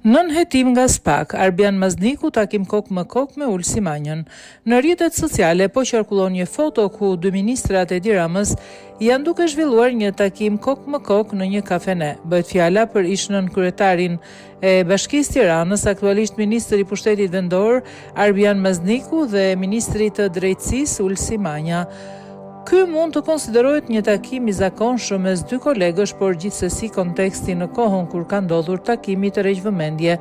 Nën hetim nga SPAK, Arbian Mazniku takim kok më kok me Ulsi Manjën. Në rrjetet sociale po qarkullon një foto ku dy ministrat e Edi Ramës janë duke zhvilluar një takim kok më kok në një kafene. Bëhet fjala për ish-nën kryetarin e Bashkisë Tiranës, aktualisht ministri i Pushtetit Vendor Arbian Mazniku dhe ministri të Drejtësisë Ulsi Manja. Ky mund të konsiderohet një takim i zakonshëm mes dy kolegësh, por gjithsesi konteksti në kohën kur ka ndodhur takimi të rreq vëmendje.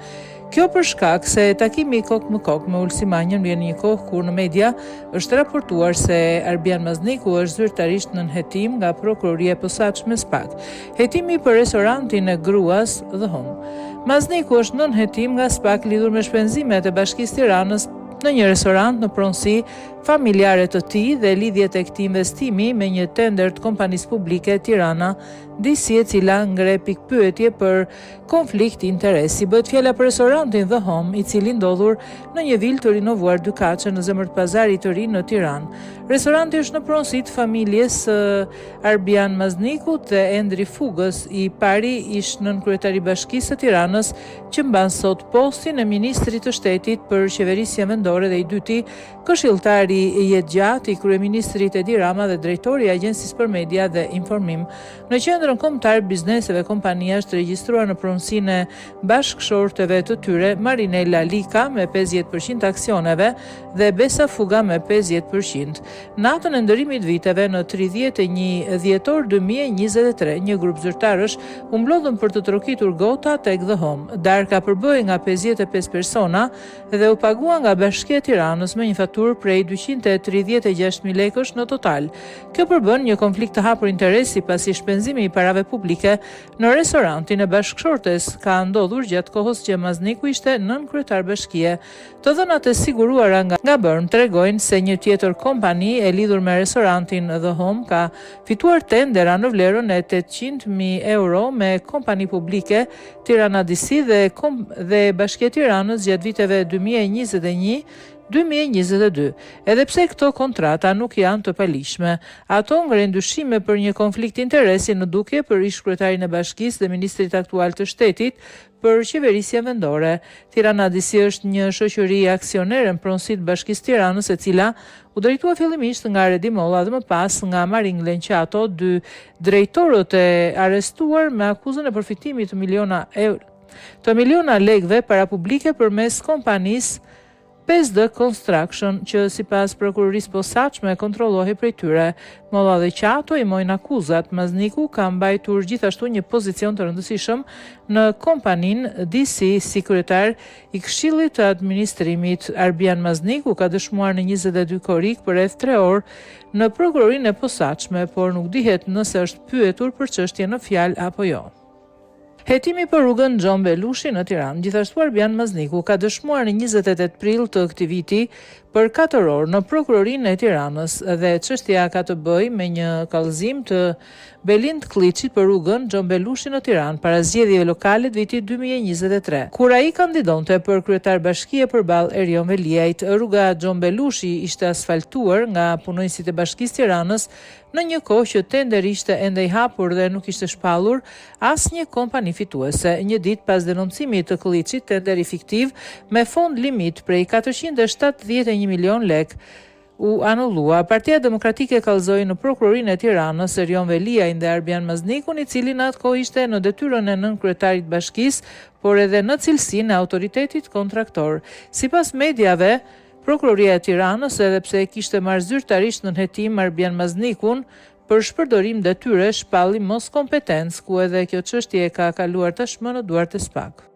Kjo për shkak se takimi i kok më kok me Ulsi Manjën vjen një kohë kur në media është raportuar se Arbian Mazniku është zyrtarisht nën hetim nga prokuroria e posaçme SPAK. Hetimi për restorantin e gruas The Home. Mazniku është nën hetim nga SPAK lidhur me shpenzimet e Bashkisë Tiranës në një restorant në pronësi familjare të tij dhe lidhjet e këtij investimi me një tender të kompanisë publike Tirana DC, e cila ngre pikpyetje për konflikt interesi. Bëhet fjala për restorantin The Home, i cili ndodhur në një vilë të rinovuar dyqaçe në zemër të pazarit të ri në Tiranë. Restoranti është në pronësi të familjes Arbian Maznikut dhe Endri Fugës, i pari ish-nën kryetari i Bashkisë së Tiranës, që mban sot postin e ministrit të shtetit për qeverisjen vendore dhe i dyti këshilltari i jetëgjatë i kryeministrit Edi Rama dhe drejtori i Agjencisë për Media dhe Informim. Në qendrën kombëtare bizneseve kompania është regjistruar në pronësinë e bashkëshorteve të tyre Marinela Lika me 50% aksioneve dhe Besa Fuga me 50%. Natën e ndërimit viteve në 31 dhjetor 2023, një grup zyrtarësh u mblodhën për të trokitur gota tek The Home. Darka përbëhej nga 55 persona dhe u pagua nga Bashkia e Tiranës me një faturë prej 236.000 lekësh në total. Kjo përbën një konflikt të hapur interesi pasi shpenzimi i parave publike në restorantin e bashkëshortes ka ndodhur gjatë kohës që Mazniku ishte nën kryetar bashkie. Të dhënat e siguruara nga Bërm tregojnë se një tjetër kompani e lidhur me restorantin The Home ka fituar tendera në vlerën e 800.000 euro me kompani publike Tirana DC dhe Bashkia e Tiranës gjatë viteve 2021-2022. Edhe pse këto kontrata nuk janë të palishme, ato ngren dyshime për një konflikt interesi në dukje për ish-kryetarin e Bashkisë dhe ministrit aktual të shtetit për qeverisjen vendore. Tirana DC është një shoqëri aksionere në pronësitë Bashkisë Tiranës, e cila u drejtua fillimisht nga Redi Molla dhe më pas nga Marin Glenqato, dy drejtorët e arrestuar me akuzën e përfitimit të miliona lekëve para publike përmes kompanisë 5D Construction, që sipas prokurorisë posaçme kontrollohej prej tyre. Molla dhe Qato i mojnë akuzat. Mazniku ka mbajtur gjithashtu një pozicion të rëndësishëm në kompaninë DC si kryetar i Këshillit të Administrimit. Arbian Mazniku ka dëshmuar në 22 korrik për rreth 3 orë në prokurorinë e posaçme, por nuk dihet nëse është pyetur për çështjen në fjalë apo jo. Hetimi për rrugën Gjon Belushi në Tiranë. Gjithashtu Arbian Mazniku ka dëshmuar në 28 prill të këtij viti për 4 orë në prokurorinë e Tiranës dhe çështja ka të bëjë me një kallëzim të Belind Kliçit për rrugën Gjon Belushi në Tiranë para zgjedhjeve lokale të vitit 2023. Kur ai kandidonte për kryetar bashkie përballë Erion Veliajt, rruga Gjon Belushi ishte asfaltuar nga punonjësit e Bashkisë Tiranës në një kohë që tenderi ishte ende i hapur dhe nuk ishte shpallur asnjë kompani fituese. Një ditë pas denoncimit të Kliçit, tenderi fiktiv me fond limit prej 471 milion lek u anullua. Partia Demokratike kallëzoi në prokurorinë e Tiranës Erion Veliajin dhe Arbian Maznikun, i cili në atë kohë ishte në detyrën e nënkryetarit bashkisë, por edhe në cilësinë e autoritetit kontraktor. Sipas mediave, prokuroria e Tiranës, edhe pse e kishte marrë zyrtarisht në hetim Arbian Maznikun për shpërdorim detyre, shpalli mos kompetencë, ku edhe kjo çështje ka kaluar tashmë në duart e SPAK.